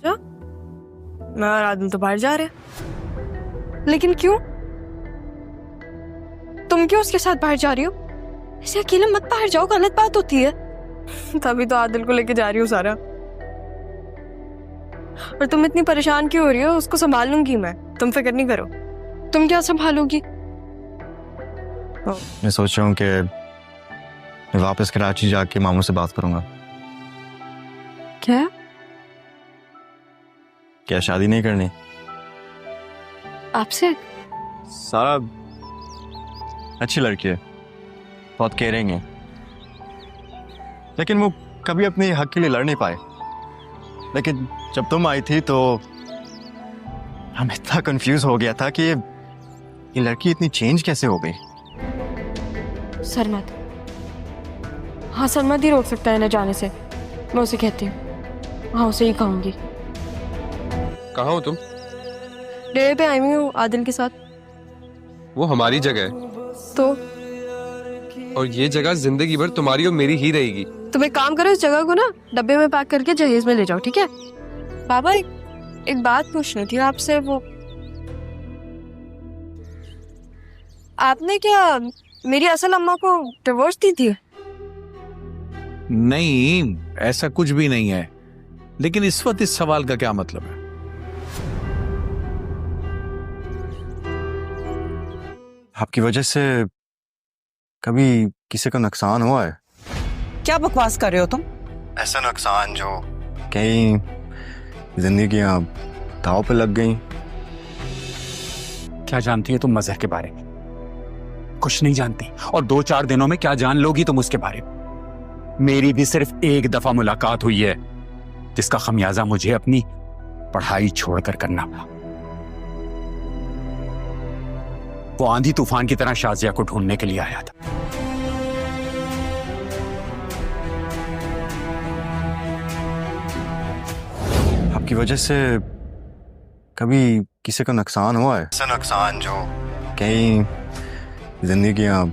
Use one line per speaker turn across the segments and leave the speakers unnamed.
क्या? मैं और आदिल तो बाहर जा रहे हैं।
लेकिन क्यों? तुम क्यों उसके साथ बाहर जा रही हो? ऐसे अकेले मत बाहर जाओ, गलत बात होती है।
तभी तो आदिल को लेके जा रही हूँ सारा। और तुम इतनी परेशान क्यों हो रही हो? उसको संभाल लूंगी मैं, तुम फिक्र नहीं करो।
तुम क्या संभालोगी?
मैं सोच रहा हूँ कि मैं वापस कराची जाके मामू से बात करूंगा।
क्या?
क्या शादी नहीं करनी?
आपसे?
सारा अच्छी लड़की है, बहुत केयरिंग है, लेकिन वो कभी अपने हक के लिए लड़ नहीं पाए। लेकिन जब तुम आई थी तो हम इतना कंफ्यूज हो गया था कि ये लड़की इतनी चेंज कैसे हो गई।
सरमद, हाँ सरमद ही रोक सकता है ना जाने से। मैं उसे कहती हूँ, हाँ उसे ही कहूंगी।
कहाँ हो तुम?
डेरे पे आई हुई हूँ आदिल के साथ।
वो हमारी जगह है
तो
और ये जगह जिंदगी भर तुम्हारी और मेरी ही रहेगी।
तुम एक काम करो, इस जगह को ना डब्बे में पैक करके जहेज में ले जाओ, ठीक है? बाबा एक बात पूछनी थी आपसे। वो आपने क्या मेरी असल अम्मा को डिवोर्स दी थी?
नहीं, ऐसा कुछ भी नहीं है। लेकिन इस वक्त इस सवाल का क्या मतलब है?
आपकी वजह से कभी किसी का नुकसान हुआ है?
क्या बकवास कर रहे हो तुम?
ऐसा नुकसान जो कई जिंदगियां दांव पे लग गई।
क्या जानती है तुम मजहर के बारे में? कुछ नहीं जानती, और 2-4 दिनों में क्या जान लोगी तुम उसके बारे में। मेरी भी सिर्फ एक दफा मुलाकात हुई है, जिसका खमियाजा मुझे अपनी पढ़ाई छोड़कर करना पड़ा। वो आंधी तूफान की तरह शाजिया को ढूंढने के लिए आया था।
आपकी वजह से कभी किसी का नुकसान हुआ है? ऐसा नुकसान जो कई जिंदगियां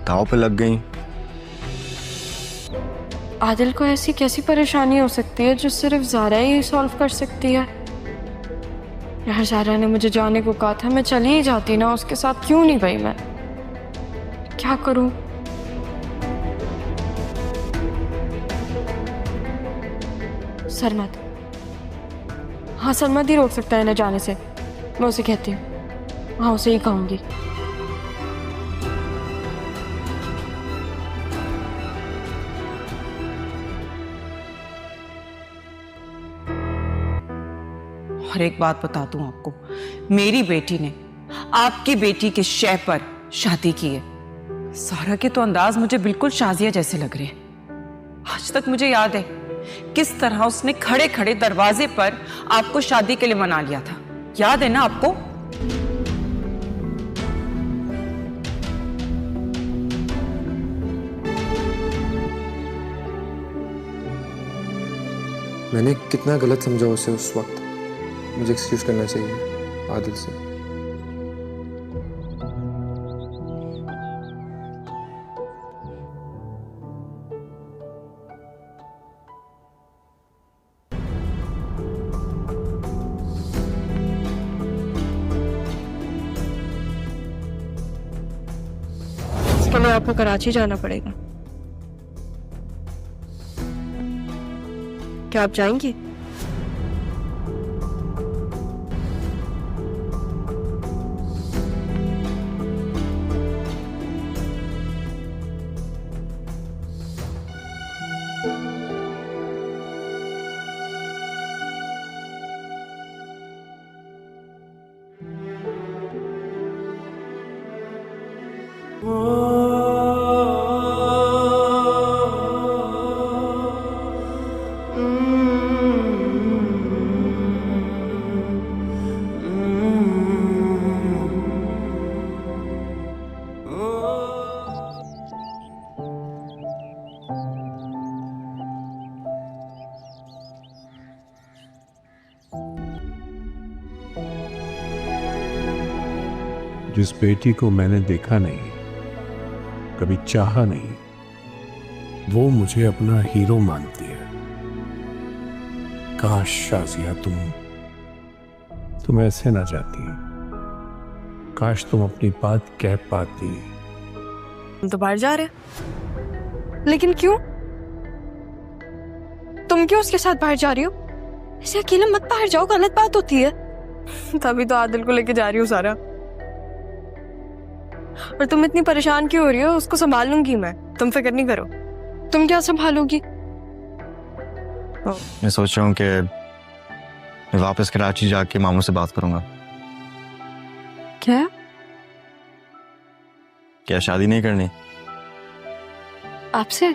दांव पे लग गई।
आदिल को ऐसी कैसी परेशानी हो सकती है जो सिर्फ ज़ारा ही सॉल्व कर सकती है? यार ज़ारा ने मुझे जाने को कहा था, मैं चली ही जाती ना उसके साथ। क्यों नहीं गई मैं? क्या करूं? सरमद, हाँ सरमद ही रोक सकता है ना जाने से। मैं उसे कहती हूँ, हाँ उसे ही कहूंगी।
और एक बात बता दूं आपको, मेरी बेटी ने आपकी बेटी के शय पर शादी की है। सारा के तो अंदाज मुझे बिल्कुल शाजिया जैसे लग रहे हैं। आज तक मुझे याद है किस तरह उसने खड़े खड़े दरवाजे पर आपको शादी के लिए मना लिया था। याद है ना आपको?
मैंने कितना गलत समझा उसे उस वक्त। मुझे एक्सक्यूज करना चाहिए आदिल से।
इसके लिए आपको कराची जाना पड़ेगा। क्या आप जाएंगी?
जिस बेटी को मैंने देखा नहीं, कभी चाहा नहीं, वो मुझे अपना हीरो मानती है। काश शाजिया तुम ऐसे ना जाती। काश तुम अपनी बात कह पाती।
हम तो बाहर जा रहे हैं, लेकिन क्यों? तुम क्यों उसके साथ बाहर जा रही हो? ऐसे अकेले मत बाहर जाओ, गलत बात होती है। तभी तो आदिल को लेके जा रही हूँ सारा। और तुम इतनी परेशान क्यों हो रही हो? उसको संभाल लूंगी मैं, तुम फिक्र नहीं करो। तुम क्या संभालोगी?
मैं सोच रहा हूँ कि मैं वापस कराची जाके मामू से बात करूंगा।
क्या?
क्या शादी नहीं करनी?
आपसे?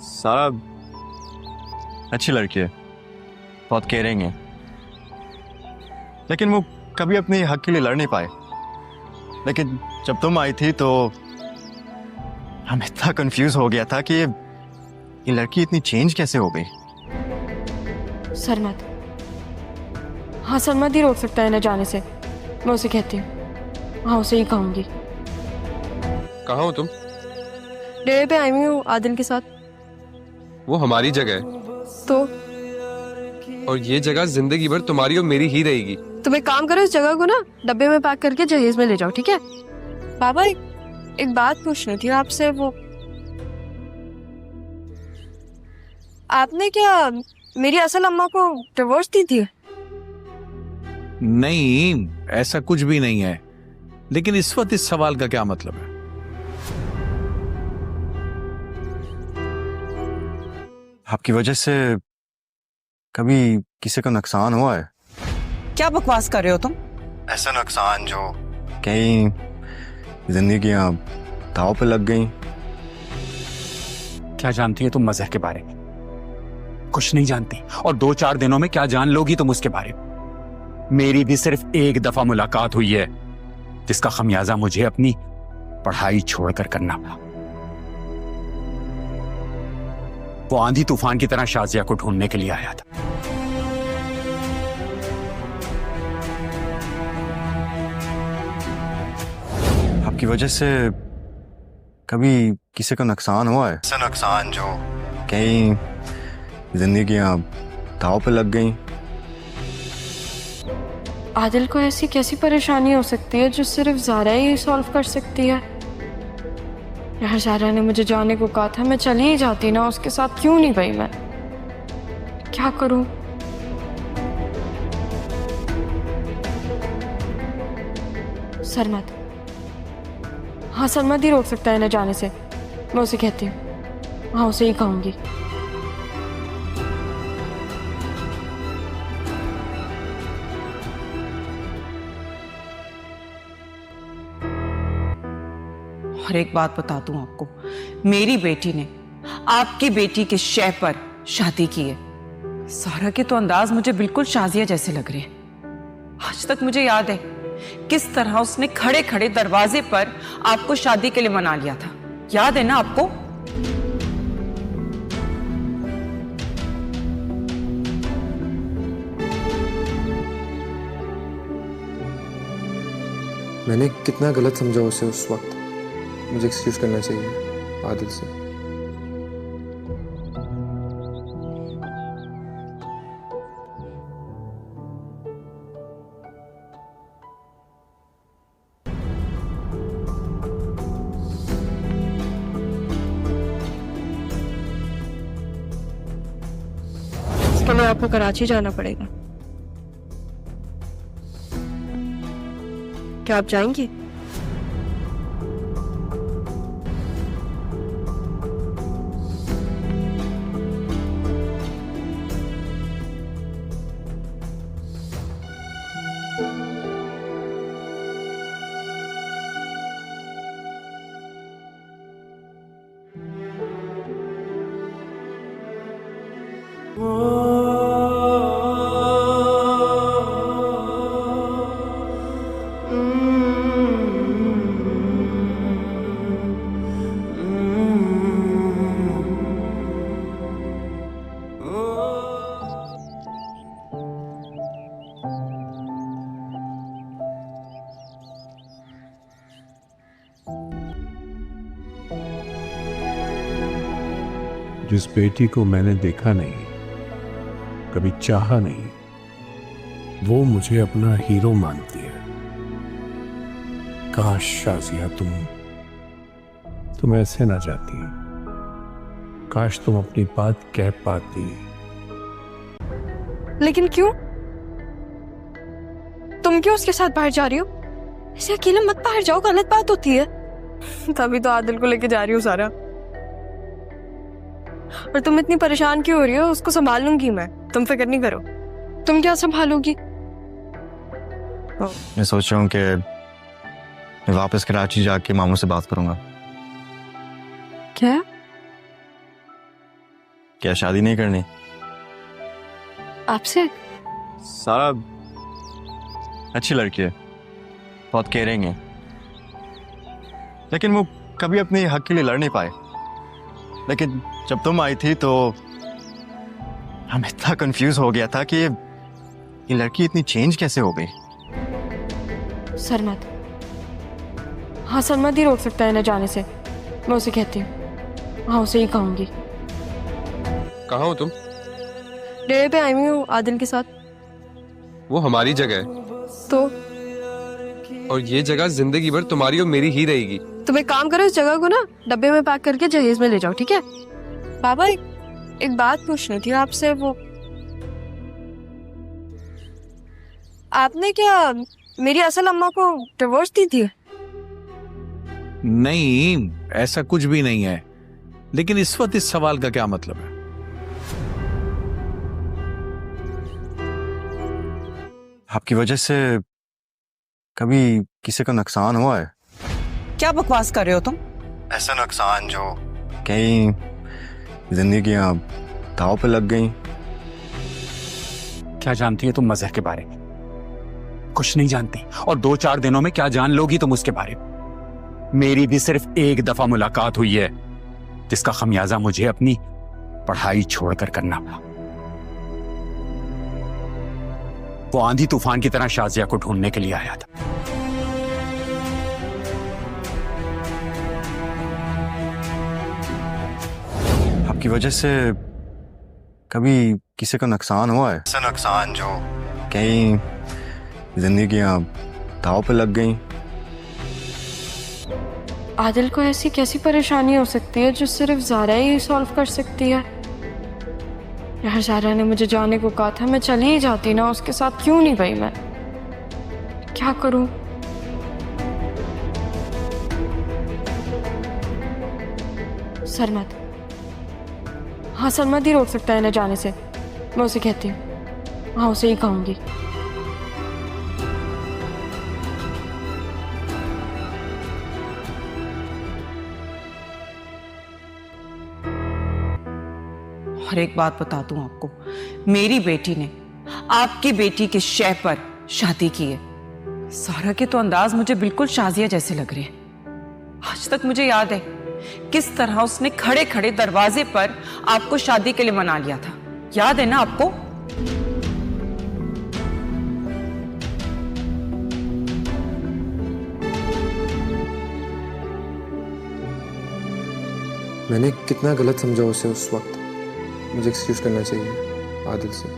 सारा अच्छी लड़की है, बहुत केयरिंग है, लेकिन वो कभी अपने हक के लिए लड़ नहीं पाए। लेकिन जब तुम आई थी तो हम इतना कंफ्यूज हो गया था कि ये लड़की इतनी चेंज कैसे हो गई।
सरमद, हाँ सरमद ही रोक सकता है ना जाने से। मैं उसे कहती हूँ, हाँ उसे ही कहूंगी।
कहाँ हो तुम?
डेरे पे आई हुई हूँ आदिल के साथ।
वो हमारी जगह है,
तो
और ये जगह जिंदगी भर तुम्हारी और मेरी ही रहेगी।
तुम एक काम करो, इस जगह को ना डब्बे में पैक करके जहेज में ले जाओ, ठीक है? बाबा एक बात पूछनी थी आपसे। वो आपने क्या मेरी असल अम्मा को डिवोर्स दी थी?
नहीं, ऐसा कुछ भी नहीं है। लेकिन इस वक्त इस सवाल का क्या मतलब है?
आपकी वजह से कभी किसी का नुकसान हुआ है?
क्या बकवास कर रहे हो तुम?
ऐसा नुकसान जो कहीं जिंदगियां दांव पे लग गई।
क्या जानती है तुम मजहर के बारे में? कुछ नहीं जानती, और 2-4 दिनों में क्या जान लोगी तुम उसके बारे में? मेरी भी सिर्फ एक दफा मुलाकात हुई है, जिसका खमियाजा मुझे अपनी पढ़ाई छोड़कर करना पड़ा। वो आंधी तूफान की तरह शाजिया को ढूंढने के लिए आया था।
आपकी वजह से कभी किसी का नुकसान हुआ है? ऐसा नुकसान जो कहीं जिंदगियां दांव पे लग गई।
आदिल को ऐसी कैसी परेशानी हो सकती है जो सिर्फ ज़ारा ही सॉल्व कर सकती है? यार ज़ारा ने मुझे जाने को कहा था, मैं चली ही जाती ना, उसके साथ क्यों नहीं गई मैं? क्या करूं? सरमद, हाँ सरमद ही रोक सकता है ना जाने से। मैं उसे कहती हूँ, हाँ उसे ही कहूंगी।
और एक बात बता दूं आपको, मेरी बेटी ने आपकी बेटी के शय पर शादी की है। सारा के तो अंदाज मुझे बिल्कुल शाजिया जैसे लग रहे हैं। आज तक मुझे याद है किस तरह उसने खड़े खड़े दरवाजे पर आपको शादी के लिए मना लिया था। याद है ना आपको?
मैंने कितना गलत समझा उसे उस वक्त। मुझे एक्सक्यूज करना चाहिए आदिल से।
इसके लिए आपको कराची जाना पड़ेगा। क्या आप जाएंगी?
जिस बेटी को मैंने देखा नहीं, कभी चाहा नहीं। वो मुझे अपना हीरो मानती है। काश शाजिया तुम ऐसे ना जाती। काश तुम अपनी बात कह पाती।
लेकिन क्यों? तुम क्यों उसके साथ बाहर जा रही हो? ऐसे अकेले मत बाहर जाओ, गलत बात होती है।
तभी तो आदिल को लेके जा रही हूँ सारा। और तुम इतनी परेशान क्यों हो रही हो? उसको संभाल लूंगी मैं, तुम फिक्र नहीं करो।
तुम क्या संभालोगी?
मैं सोच रहा हूँ कि मैं वापस कराची जाके मामू से बात करूंगा।
क्या?
क्या शादी नहीं करनी?
आपसे?
सारा अच्छी लड़की है, बहुत केयरिंग है, लेकिन वो कभी अपने हक के लिए लड़ नहीं पाए। लेकिन जब तुम आई थी तो हम इतना कंफ्यूज हो गया था कि ये लड़की इतनी चेंज कैसे हो गई।
सरमद, हाँ सरमद ही रोक सकता है ना जाने से। मैं उसे कहती हूँ, हाँ उसे ही कहूंगी।
कहाँ हो तुम?
डेरे पे आई हुई हूँ आदिल के साथ।
वो हमारी जगह है
तो
और ये जगह जिंदगी भर तुम्हारी और मेरी ही रहेगी।
तुम एक काम करो, इस जगह को ना डब्बे में पैक करके जहेज में ले जाओ, ठीक है? बाबा एक बात पूछनी थी आपसे। वो आपने क्या मेरी असल अम्मा को डिवोर्स दी थी?
नहीं, ऐसा कुछ भी नहीं है। लेकिन इस वक्त इस सवाल का क्या मतलब है?
आपकी वजह से कभी किसी का नुकसान हुआ है?
क्या बकवास कर रहे हो तुम?
ऐसा नुकसान जो कई जिंदगियां दांव पे लग गई।
क्या जानती है तुम मजहर के बारे में? कुछ नहीं जानती। और 2-4 दिनों में क्या जान लोगी तुम उसके बारे में? मेरी भी सिर्फ एक दफा मुलाकात हुई है, जिसका खमियाजा मुझे अपनी पढ़ाई छोड़कर करना पड़ा। वो आंधी तूफान की तरह शाजिया को ढूंढने के लिए आया था।
आपकी वजह से कभी किसी का नुकसान हुआ है? ऐसा नुकसान जो कई जिंदगियां दांव पे लग गई।
आदिल को ऐसी कैसी परेशानी हो सकती है जो सिर्फ ज़ारा ही सॉल्व कर सकती है? यार ज़ारा ने मुझे जाने को कहा था, मैं चली ही जाती ना, उसके साथ क्यों नहीं गई मैं? क्या करूं? सरमद, हाँ सरमद ही रोक सकता है ना जाने से। मैं उसे कहती हूँ, हाँ उसे ही कहूंगी।
और एक बात बता दूं आपको, मेरी बेटी ने आपकी बेटी के शय पर शादी की है। सारा के तो अंदाज मुझे बिल्कुल शाजिया जैसे लग रहे हैं। आज तक मुझे याद है किस तरह उसने खड़े खड़े दरवाजे पर आपको शादी के लिए मना लिया था। याद है ना आपको?
मैंने कितना गलत समझा उसे उस वक्त। मुझे एक्सक्यूज करना चाहिए आदिल से।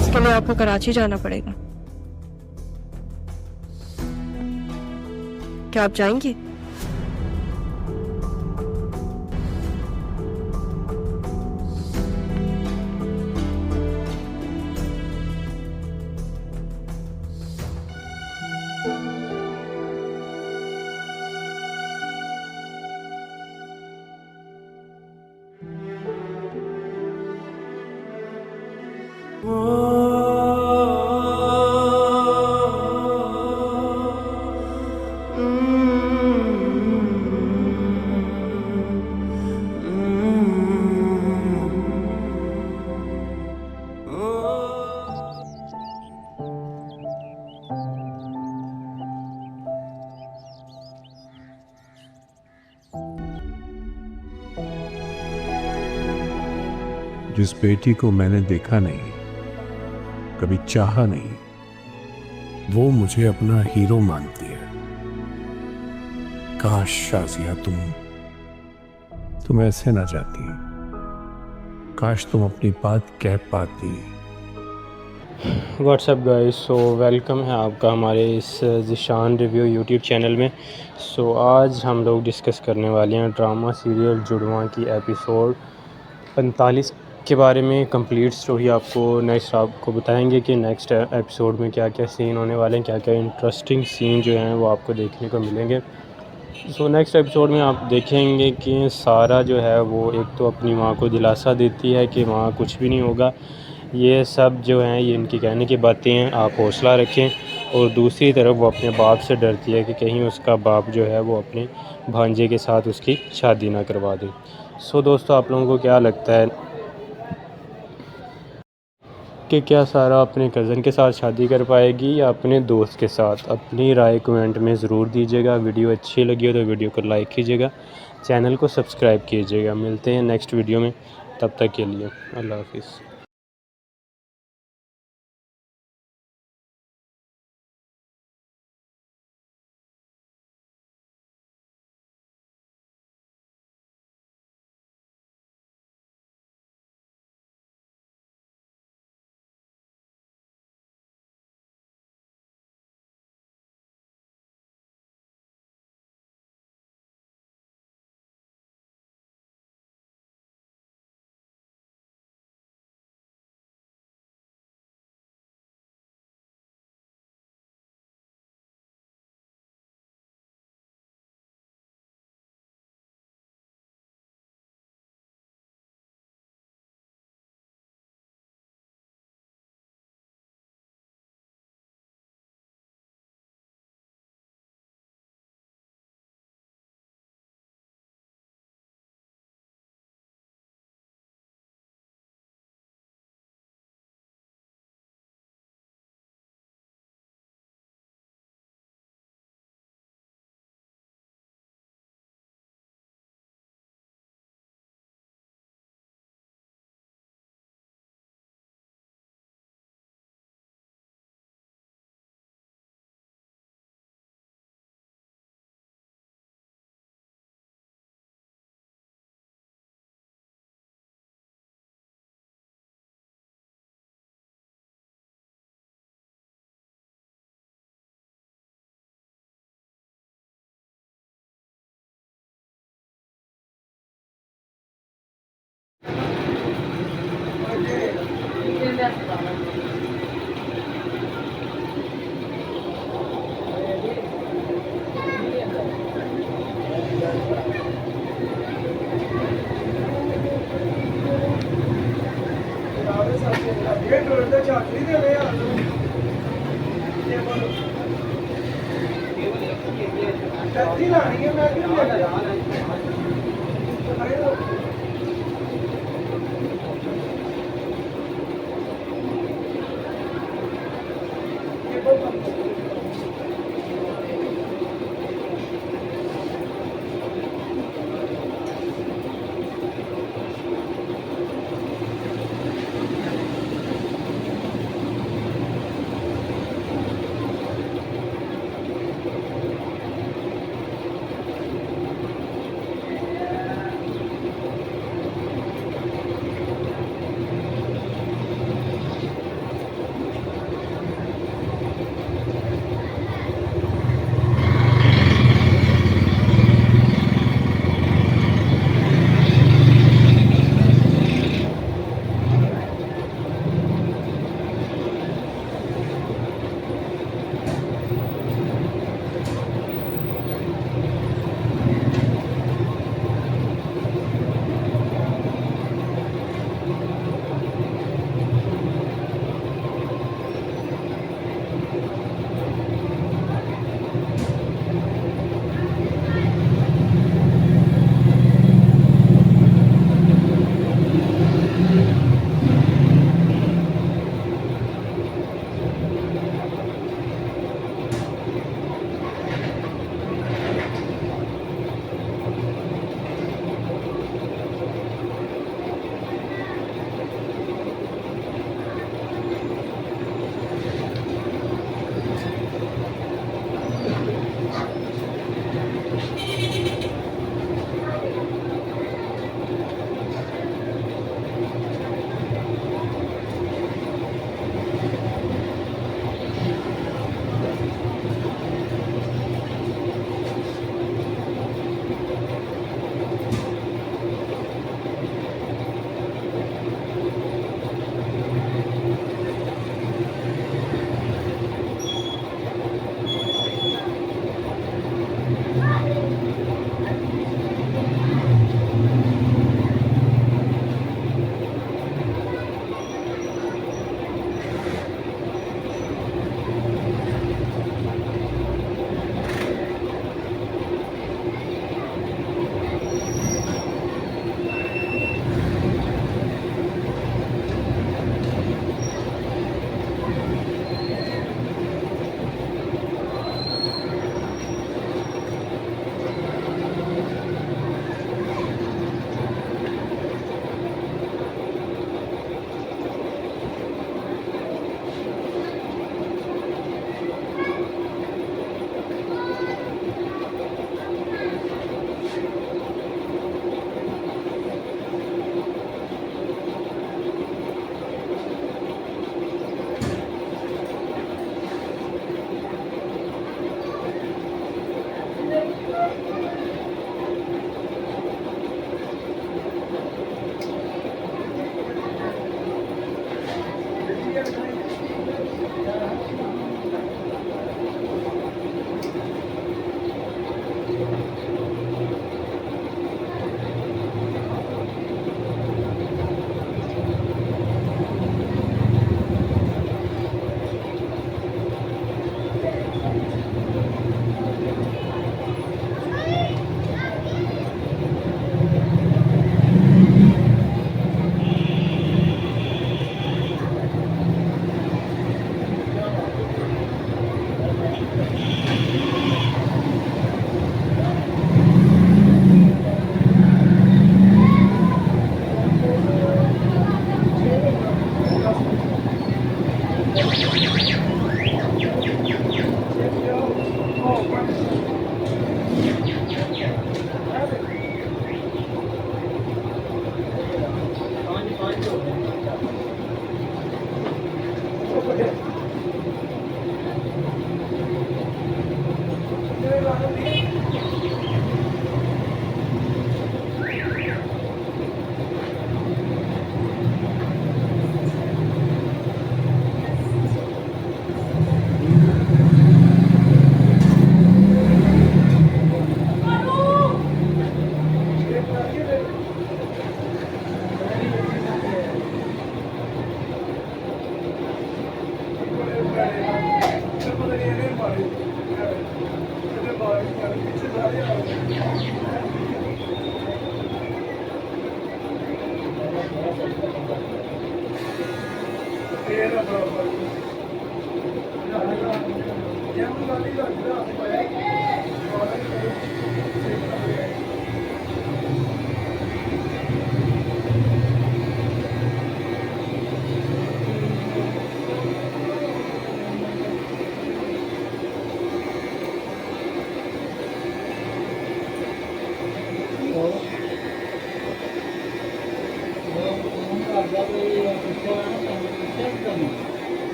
इसके लिए आपको कराची जाना पड़ेगा। क्या आप जाएंगी?
जिस बेटी को मैंने देखा नहीं, कभी चाहा नहीं, वो मुझे अपना हीरो मानती है। काश शाजिया तुम ऐसे ना जाती। काश तुम अपनी बात कह पाती।
व्हाट्सअप गाइस, सो वेलकम है आपका हमारे इस ज़िशान रिव्यू यूट्यूब चैनल में। सो आज हम लोग डिस्कस करने वाले हैं ड्रामा सीरियल जुड़वां की एपिसोड 45 के बारे में। कंप्लीट स्टोरी आपको बताएंगे कि नेक्स्ट एपिसोड में क्या क्या सीन होने वाले हैं, क्या क्या इंटरेस्टिंग सीन जो हैं वो आपको देखने को मिलेंगे। सो नेक्स्ट एपिसोड में आप देखेंगे कि सारा जो है वो एक तो अपनी माँ को दिलासा देती है कि माँ कुछ भी नहीं होगा, ये सब जो हैं ये इनकी कहने की बातें हैं, आप हौसला रखें। और दूसरी तरफ वो अपने बाप से डरती है कि कहीं उसका बाप जो है वो अपने भांजे के साथ उसकी शादी ना करवा दे। सो दोस्तों, आप लोगों को क्या लगता है कि क्या सारा अपने कज़न के साथ शादी कर पाएगी या अपने दोस्त के साथ? अपनी राय कमेंट में ज़रूर दीजिएगा। वीडियो अच्छी लगी हो तो वीडियो को लाइक कीजिएगा, चैनल को सब्सक्राइब कीजिएगा। मिलते हैं नेक्स्ट वीडियो में, तब तक के लिए अल्लाह हाफिज़।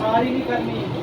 सारी नहीं करनी